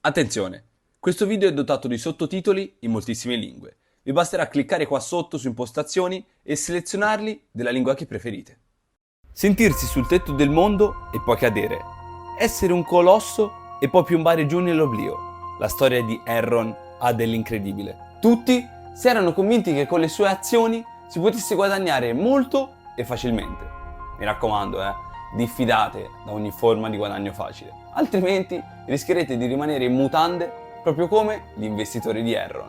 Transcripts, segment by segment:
Attenzione, questo video è dotato di sottotitoli in moltissime lingue. Vi basterà cliccare qua sotto su impostazioni e selezionarli della lingua che preferite. Sentirsi sul tetto del mondo e poi cadere. Essere un colosso e poi piombare giù nell'oblio. La storia di Enron ha dell'incredibile. Tutti si erano convinti che con le sue azioni si potesse guadagnare molto e facilmente. Mi raccomando, diffidate da ogni forma di guadagno facile, altrimenti rischierete di rimanere in mutande proprio come gli investitori di Enron.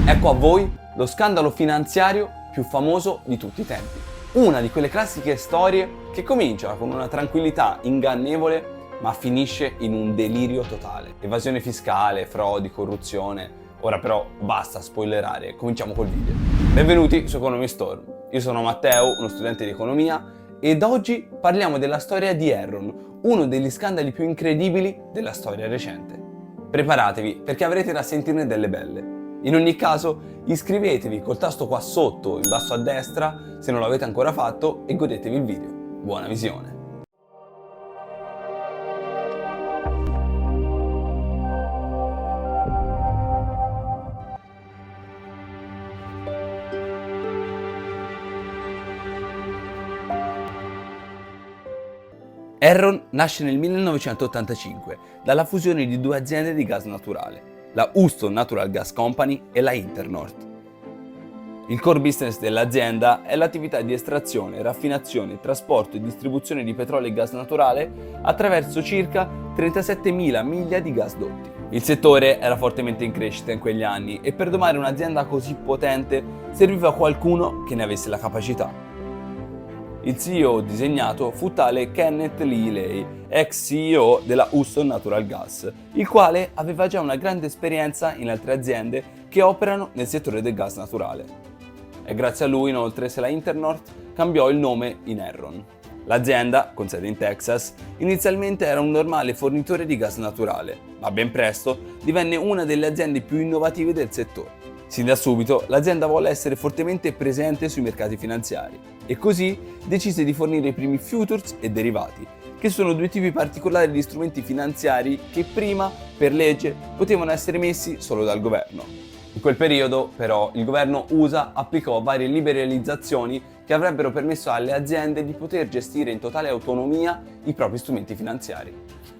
Ecco a voi lo scandalo finanziario più famoso di tutti i tempi. Una di quelle classiche storie che comincia con una tranquillità ingannevole ma finisce in un delirio totale. Evasione fiscale, frodi, corruzione. Ora però basta spoilerare, cominciamo col video. Benvenuti su Economy Storm. Io sono Matteo, uno studente di economia, ed oggi parliamo della storia di Enron, uno degli scandali più incredibili della storia recente. Preparatevi perché avrete da sentirne delle belle. In ogni caso, iscrivetevi col tasto qua sotto in basso a destra se non l'avete ancora fatto e godetevi il video. Buona visione! Enron nasce nel 1985 dalla fusione di due aziende di gas naturale, la Houston Natural Gas Company e la Internorth. Il core business dell'azienda è l'attività di estrazione, raffinazione, trasporto e distribuzione di petrolio e gas naturale attraverso circa 37.000 miglia di gasdotti. Il settore era fortemente in crescita in quegli anni e per domare un'azienda così potente serviva qualcuno che ne avesse la capacità. Il CEO designato fu tale Kenneth Lee Lay, ex CEO della Houston Natural Gas, il quale aveva già una grande esperienza in altre aziende che operano nel settore del gas naturale. È grazie a lui inoltre se la Internorth cambiò il nome in Enron. L'azienda, con sede in Texas, inizialmente era un normale fornitore di gas naturale, ma ben presto divenne una delle aziende più innovative del settore. Sin da subito l'azienda volle essere fortemente presente sui mercati finanziari e così decise di fornire i primi futures e derivati, che sono due tipi particolari di strumenti finanziari che prima, per legge, potevano essere emessi solo dal governo. In quel periodo, però, il governo USA applicò varie liberalizzazioni che avrebbero permesso alle aziende di poter gestire in totale autonomia i propri strumenti finanziari.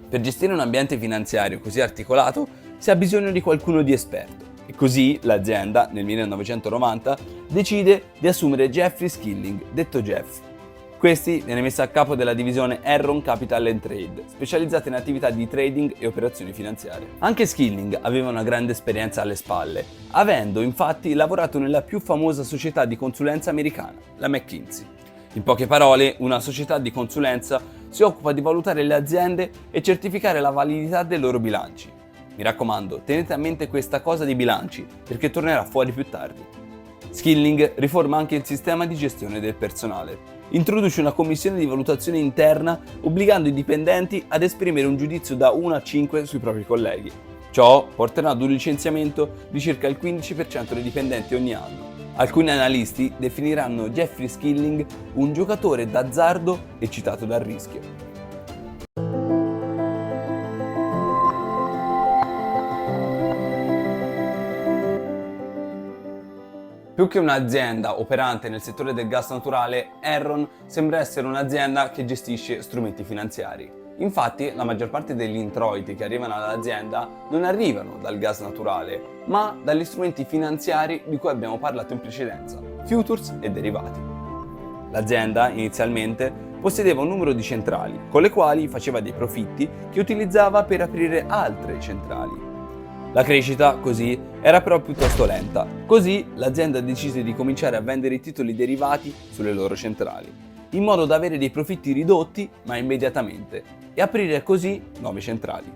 Per gestire un ambiente finanziario così articolato si ha bisogno di qualcuno di esperto. E così l'azienda, nel 1990, decide di assumere Jeffrey Skilling, detto Jeff. Questi viene messo a capo della divisione Enron Capital and Trade, specializzata in attività di trading e operazioni finanziarie. Anche Skilling aveva una grande esperienza alle spalle, avendo infatti lavorato nella più famosa società di consulenza americana, la McKinsey. In poche parole, una società di consulenza si occupa di valutare le aziende e certificare la validità dei loro bilanci. Mi raccomando, tenete a mente questa cosa dei bilanci, perché tornerà fuori più tardi. Skilling riforma anche il sistema di gestione del personale. Introduce una commissione di valutazione interna, obbligando i dipendenti ad esprimere un giudizio da 1 a 5 sui propri colleghi. Ciò porterà ad un licenziamento di circa il 15% dei dipendenti ogni anno. Alcuni analisti definiranno Jeffrey Skilling un giocatore d'azzardo eccitato dal rischio. Più che un'azienda operante nel settore del gas naturale, Enron sembra essere un'azienda che gestisce strumenti finanziari. Infatti, la maggior parte degli introiti che arrivano all'azienda non arrivano dal gas naturale, ma dagli strumenti finanziari di cui abbiamo parlato in precedenza, futures e derivati. L'azienda, inizialmente, possedeva un numero di centrali, con le quali faceva dei profitti che utilizzava per aprire altre centrali. La crescita, così, era però piuttosto lenta. Così l'azienda decise di cominciare a vendere i titoli derivati sulle loro centrali, in modo da avere dei profitti ridotti ma immediatamente e aprire così nuove centrali.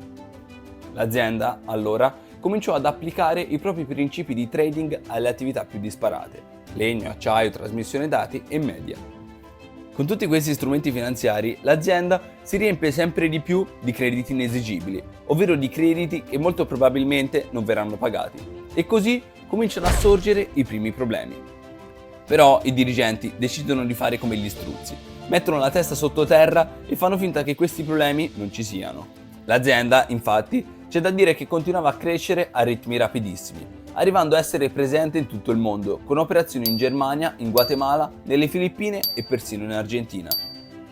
L'azienda, allora, cominciò ad applicare i propri principi di trading alle attività più disparate: legno, acciaio, trasmissione dati e media. Con tutti questi strumenti finanziari, l'azienda si riempie sempre di più di crediti inesigibili, ovvero di crediti che molto probabilmente non verranno pagati, e così cominciano a sorgere i primi problemi. Però i dirigenti decidono di fare come gli struzzi, mettono la testa sottoterra e fanno finta che questi problemi non ci siano. L'azienda, infatti, c'è da dire che continuava a crescere a ritmi rapidissimi, arrivando a essere presente in tutto il mondo, con operazioni in Germania, in Guatemala, nelle Filippine e persino in Argentina.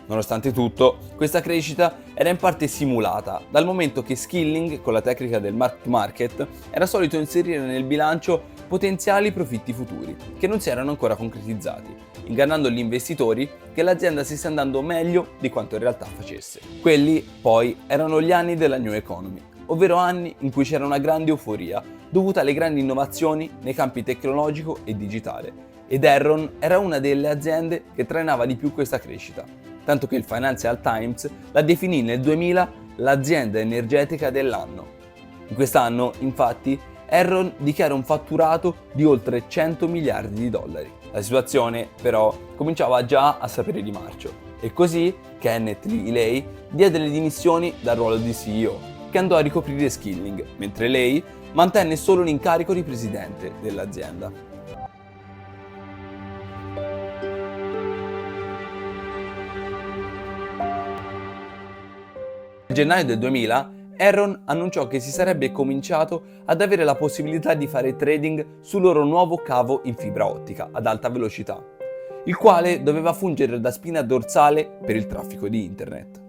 Nonostante tutto, questa crescita era in parte simulata, dal momento che Skilling, con la tecnica del mark to market, era solito inserire nel bilancio potenziali profitti futuri, che non si erano ancora concretizzati, ingannando gli investitori che l'azienda stesse andando meglio di quanto in realtà facesse. Quelli, poi, erano gli anni della New Economy, ovvero anni in cui c'era una grande euforia dovuta alle grandi innovazioni nei campi tecnologico e digitale, ed Enron era una delle aziende che trainava di più questa crescita, tanto che il Financial Times la definì nel 2000 l'azienda energetica dell'anno. In quest'anno, infatti, Enron dichiara un fatturato di oltre 100 miliardi di dollari. La situazione, però, cominciava già a sapere di marcio, e così Kenneth Lay diede le dimissioni dal ruolo di CEO, che andò a ricoprire Skilling, mentre lei mantenne solo l'incarico di presidente dell'azienda. Nel gennaio del 2000, Enron annunciò che si sarebbe cominciato ad avere la possibilità di fare trading sul loro nuovo cavo in fibra ottica ad alta velocità, il quale doveva fungere da spina dorsale per il traffico di internet.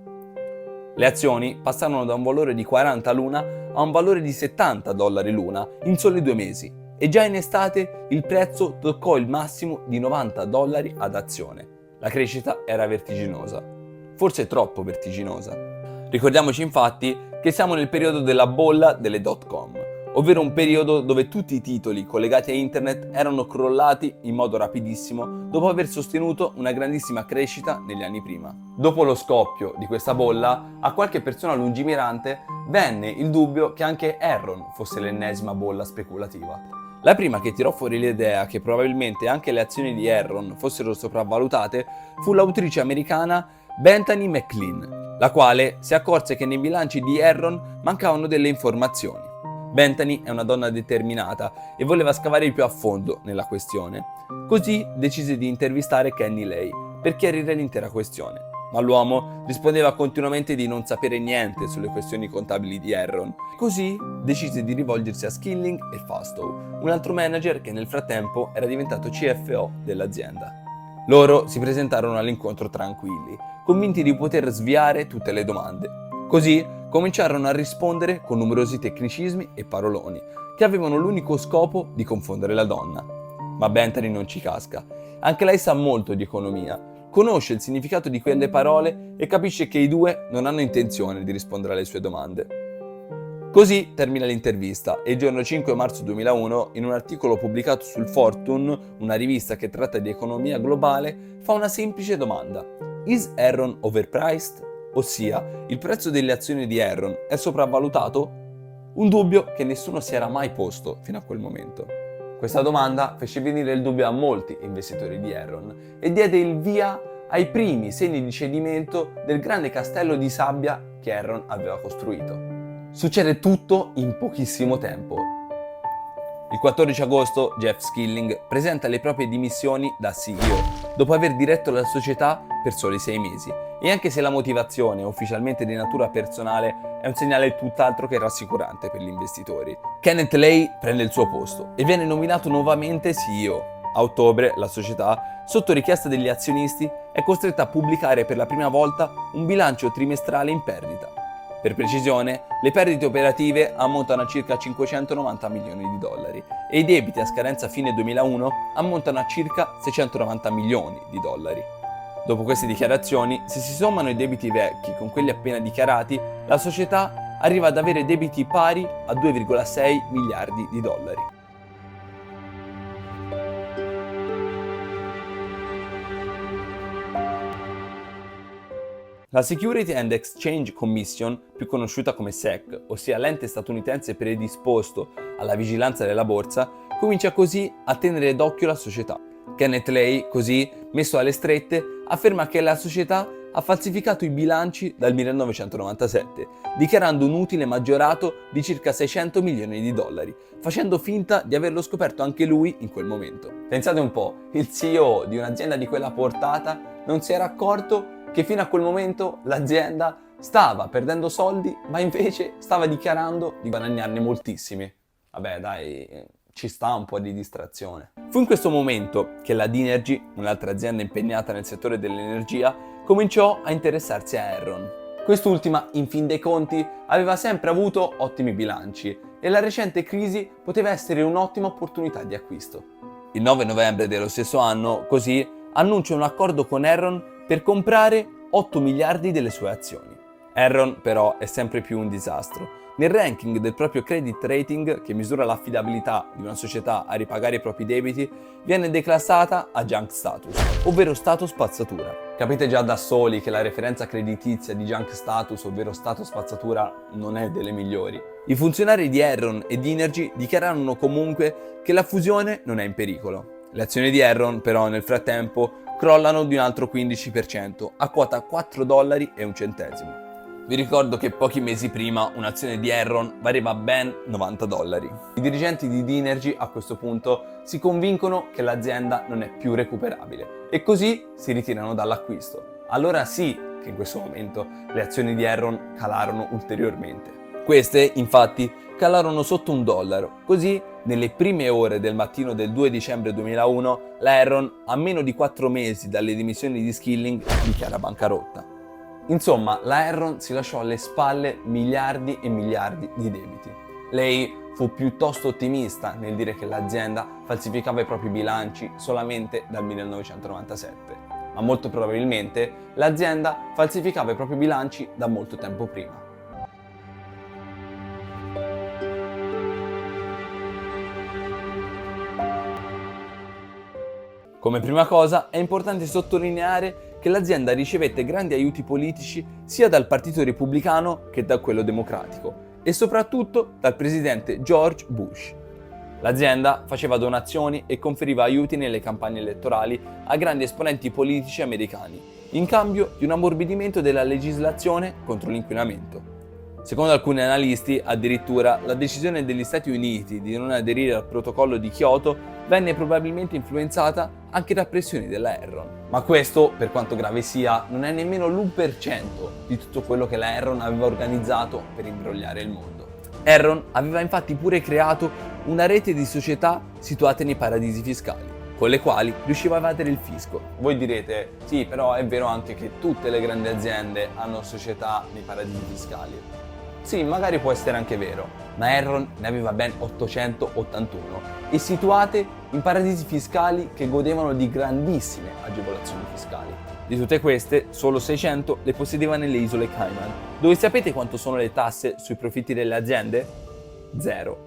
Le azioni passarono da un valore di 40 l'una a un valore di 70 dollari l'una in soli 2 mesi, e già in estate il prezzo toccò il massimo di 90 dollari ad azione. La crescita era vertiginosa, forse troppo vertiginosa. Ricordiamoci infatti che siamo nel periodo della bolla delle .com, ovvero un periodo dove tutti i titoli collegati a internet erano crollati in modo rapidissimo dopo aver sostenuto una grandissima crescita negli anni prima. Dopo lo scoppio di questa bolla, a qualche persona lungimirante venne il dubbio che anche Enron fosse l'ennesima bolla speculativa. La prima che tirò fuori l'idea che probabilmente anche le azioni di Enron fossero sopravvalutate fu l'autrice americana Bethany McLean, la quale si accorse che nei bilanci di Enron mancavano delle informazioni. Bethany è una donna determinata e voleva scavare più a fondo nella questione. Così decise di intervistare Kenny Lay per chiarire l'intera questione. Ma l'uomo rispondeva continuamente di non sapere niente sulle questioni contabili di Enron. Così decise di rivolgersi a Skilling e Fastow, un altro manager che nel frattempo era diventato CFO dell'azienda. Loro si presentarono all'incontro tranquilli, convinti di poter sviare tutte le domande. Così cominciarono a rispondere con numerosi tecnicismi e paroloni, che avevano l'unico scopo di confondere la donna. Ma Bethany non ci casca. Anche lei sa molto di economia, conosce il significato di quelle parole e capisce che i due non hanno intenzione di rispondere alle sue domande. Così termina l'intervista e il giorno 5 marzo 2001, in un articolo pubblicato sul Fortune, una rivista che tratta di economia globale, fa una semplice domanda: Is Enron overpriced? Ossia, il prezzo delle azioni di Enron è sopravvalutato? Un dubbio che nessuno si era mai posto fino a quel momento. Questa domanda fece venire il dubbio a molti investitori di Enron e diede il via ai primi segni di cedimento del grande castello di sabbia che Enron aveva costruito. Succede tutto in pochissimo tempo. Il 14 agosto Jeff Skilling presenta le proprie dimissioni da CEO, dopo aver diretto la società per soli 6 mesi, e anche se la motivazione è ufficialmente di natura personale, è un segnale tutt'altro che rassicurante per gli investitori. Kenneth Lay prende il suo posto e viene nominato nuovamente CEO. A ottobre la società, sotto richiesta degli azionisti, è costretta a pubblicare per la prima volta un bilancio trimestrale in perdita. Per precisione, le perdite operative ammontano a circa 590 milioni di dollari e i debiti a scadenza fine 2001 ammontano a circa 690 milioni di dollari. Dopo queste dichiarazioni, se si sommano i debiti vecchi con quelli appena dichiarati, la società arriva ad avere debiti pari a 2,6 miliardi di dollari. La Security and Exchange Commission, più conosciuta come SEC, ossia l'ente statunitense predisposto alla vigilanza della borsa, comincia così a tenere d'occhio la società. Kenneth Lay, così, messo alle strette, afferma che la società ha falsificato i bilanci dal 1997, dichiarando un utile maggiorato di circa 600 milioni di dollari, facendo finta di averlo scoperto anche lui in quel momento. Pensate un po', il CEO di un'azienda di quella portata non si era accorto che fino a quel momento l'azienda stava perdendo soldi, ma invece stava dichiarando di guadagnarne moltissimi. Vabbè, dai, ci sta un po' di distrazione. Fu in questo momento che la Dinergy, un'altra azienda impegnata nel settore dell'energia, cominciò a interessarsi a Enron. Quest'ultima, in fin dei conti, aveva sempre avuto ottimi bilanci e la recente crisi poteva essere un'ottima opportunità di acquisto. Il 9 novembre dello stesso anno, così, annuncia un accordo con Enron per comprare 8 miliardi delle sue azioni. Enron, però, è sempre più un disastro. Nel ranking del proprio credit rating, che misura l'affidabilità di una società a ripagare i propri debiti, viene declassata a junk status, ovvero stato spazzatura. Capite già da soli che la referenza creditizia di junk status, ovvero stato spazzatura, non è delle migliori. I funzionari di Enron e Dinergy dichiararono comunque che la fusione non è in pericolo. Le azioni di Enron, però, nel frattempo, crollano di un altro 15% a quota $4,01. Vi ricordo che pochi mesi prima un'azione di Enron valeva ben $90. I dirigenti di Dinergy a questo punto si convincono che l'azienda non è più recuperabile e così si ritirano dall'acquisto. Allora sì che in questo momento le azioni di Enron calarono ulteriormente. Queste, infatti, calarono sotto $1. Così, nelle prime ore del mattino del 2 dicembre 2001, la Enron, a meno di 4 mesi dalle dimissioni di Skilling, dichiara bancarotta. Insomma, la Enron si lasciò alle spalle miliardi e miliardi di debiti. Lei fu piuttosto ottimista nel dire che l'azienda falsificava i propri bilanci solamente dal 1997, ma molto probabilmente l'azienda falsificava i propri bilanci da molto tempo prima. Come prima cosa è importante sottolineare che l'azienda ricevette grandi aiuti politici sia dal Partito Repubblicano che da quello Democratico e soprattutto dal presidente George Bush. L'azienda faceva donazioni e conferiva aiuti nelle campagne elettorali a grandi esponenti politici americani, in cambio di un ammorbidimento della legislazione contro l'inquinamento. Secondo alcuni analisti, addirittura, la decisione degli Stati Uniti di non aderire al protocollo di Kyoto venne probabilmente influenzata anche da pressioni della Enron. Ma questo, per quanto grave sia, non è nemmeno l'1% di tutto quello che la Enron aveva organizzato per imbrogliare il mondo. Enron aveva infatti pure creato una rete di società situate nei paradisi fiscali, con le quali riusciva a evadere il fisco. Voi direte, sì, però è vero anche che tutte le grandi aziende hanno società nei paradisi fiscali. Sì, magari può essere anche vero, ma Enron ne aveva ben 881 e situate in paradisi fiscali che godevano di grandissime agevolazioni fiscali. Di tutte queste, solo 600 le possedeva nelle isole Cayman, dove sapete quanto sono le tasse sui profitti delle aziende? Zero.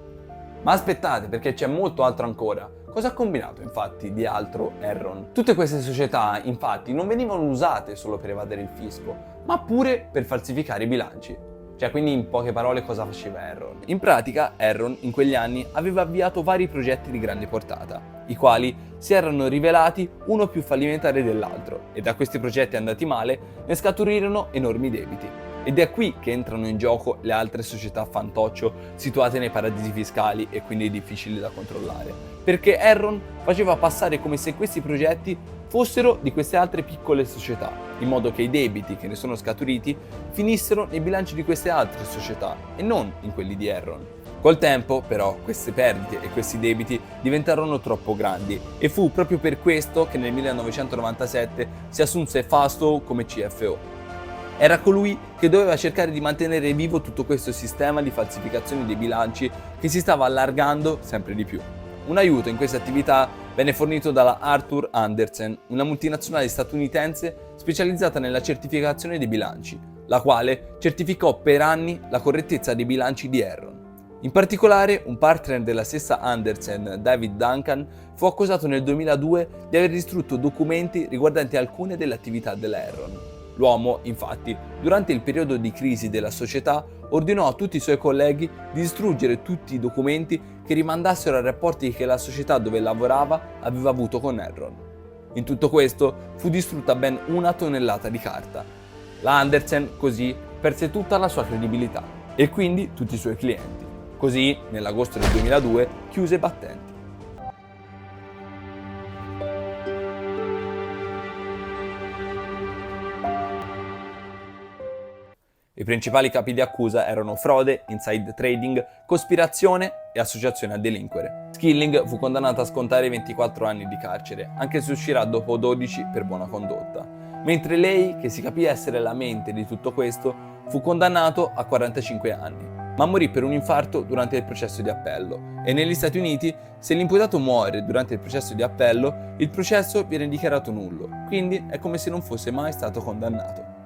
Ma aspettate, perché c'è molto altro ancora. Cosa ha combinato infatti di altro Enron? Tutte queste società infatti non venivano usate solo per evadere il fisco, ma pure per falsificare i bilanci. Cioè, quindi in poche parole cosa faceva Enron? In pratica Enron in quegli anni aveva avviato vari progetti di grande portata, i quali si erano rivelati uno più fallimentare dell'altro e da questi progetti andati male ne scaturirono enormi debiti. Ed è qui che entrano in gioco le altre società fantoccio situate nei paradisi fiscali e quindi difficili da controllare, perché Enron faceva passare come se questi progetti fossero di queste altre piccole società, in modo che i debiti che ne sono scaturiti finissero nei bilanci di queste altre società e non in quelli di Enron. Col tempo, però, queste perdite e questi debiti diventarono troppo grandi e fu proprio per questo che nel 1997 si assunse Fastow come CFO. Era colui che doveva cercare di mantenere vivo tutto questo sistema di falsificazione dei bilanci che si stava allargando sempre di più. Un aiuto in questa attività venne fornito dalla Arthur Andersen, una multinazionale statunitense specializzata nella certificazione dei bilanci, la quale certificò per anni la correttezza dei bilanci di Enron. In particolare, un partner della stessa Andersen, David Duncan, fu accusato nel 2002 di aver distrutto documenti riguardanti alcune delle attività della Enron. L'uomo, infatti, durante il periodo di crisi della società, ordinò a tutti i suoi colleghi di distruggere tutti i documenti che rimandassero ai rapporti che la società dove lavorava aveva avuto con Enron. In tutto questo fu distrutta ben 1 tonnellata di carta. La Andersen, così, perse tutta la sua credibilità e quindi tutti i suoi clienti. Così, nell'agosto del 2002, chiuse i battenti. I principali capi di accusa erano frode, inside trading, cospirazione e associazione a delinquere. Skilling fu condannato a scontare 24 anni di carcere, anche se uscirà dopo 12 per buona condotta, mentre lei, che si capì essere la mente di tutto questo, fu condannato a 45 anni, ma morì per un infarto durante il processo di appello. E negli Stati Uniti, se l'imputato muore durante il processo di appello, il processo viene dichiarato nullo, quindi è come se non fosse mai stato condannato.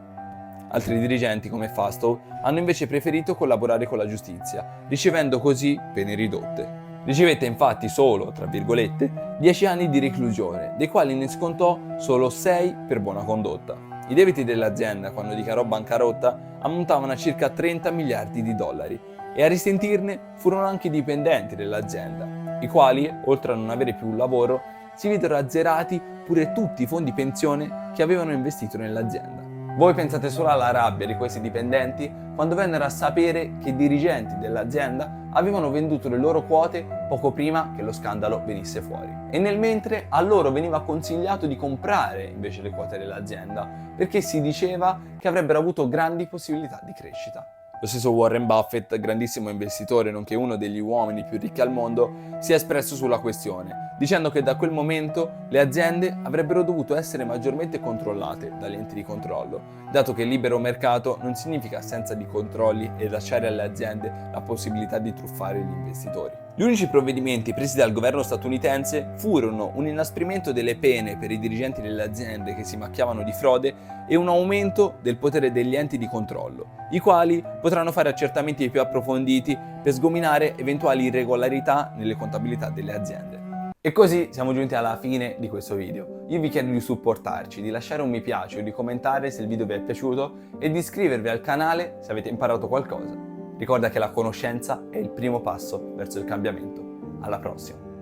Altri dirigenti, come Fastow, hanno invece preferito collaborare con la giustizia, ricevendo così pene ridotte. Ricevette infatti solo, tra virgolette, 10 anni di reclusione, dei quali ne scontò solo 6 per buona condotta. I debiti dell'azienda, quando dichiarò bancarotta, ammontavano a circa 30 miliardi di dollari e a risentirne furono anche i dipendenti dell'azienda, i quali, oltre a non avere più un lavoro, si videro azzerati pure tutti i fondi pensione che avevano investito nell'azienda. Voi pensate solo alla rabbia di questi dipendenti quando vennero a sapere che i dirigenti dell'azienda avevano venduto le loro quote poco prima che lo scandalo venisse fuori. E nel mentre a loro veniva consigliato di comprare invece le quote dell'azienda perché si diceva che avrebbero avuto grandi possibilità di crescita. Lo stesso Warren Buffett, grandissimo investitore nonché uno degli uomini più ricchi al mondo, si è espresso sulla questione, dicendo che da quel momento le aziende avrebbero dovuto essere maggiormente controllate dagli enti di controllo, dato che il libero mercato non significa assenza di controlli e lasciare alle aziende la possibilità di truffare gli investitori. Gli unici provvedimenti presi dal governo statunitense furono un inasprimento delle pene per i dirigenti delle aziende che si macchiavano di frode e un aumento del potere degli enti di controllo, i quali potranno fare accertamenti più approfonditi per sgominare eventuali irregolarità nelle contabilità delle aziende. E così siamo giunti alla fine di questo video. Io vi chiedo di supportarci, di lasciare un mi piace o di commentare se il video vi è piaciuto e di iscrivervi al canale se avete imparato qualcosa. Ricorda che la conoscenza è il primo passo verso il cambiamento. Alla prossima!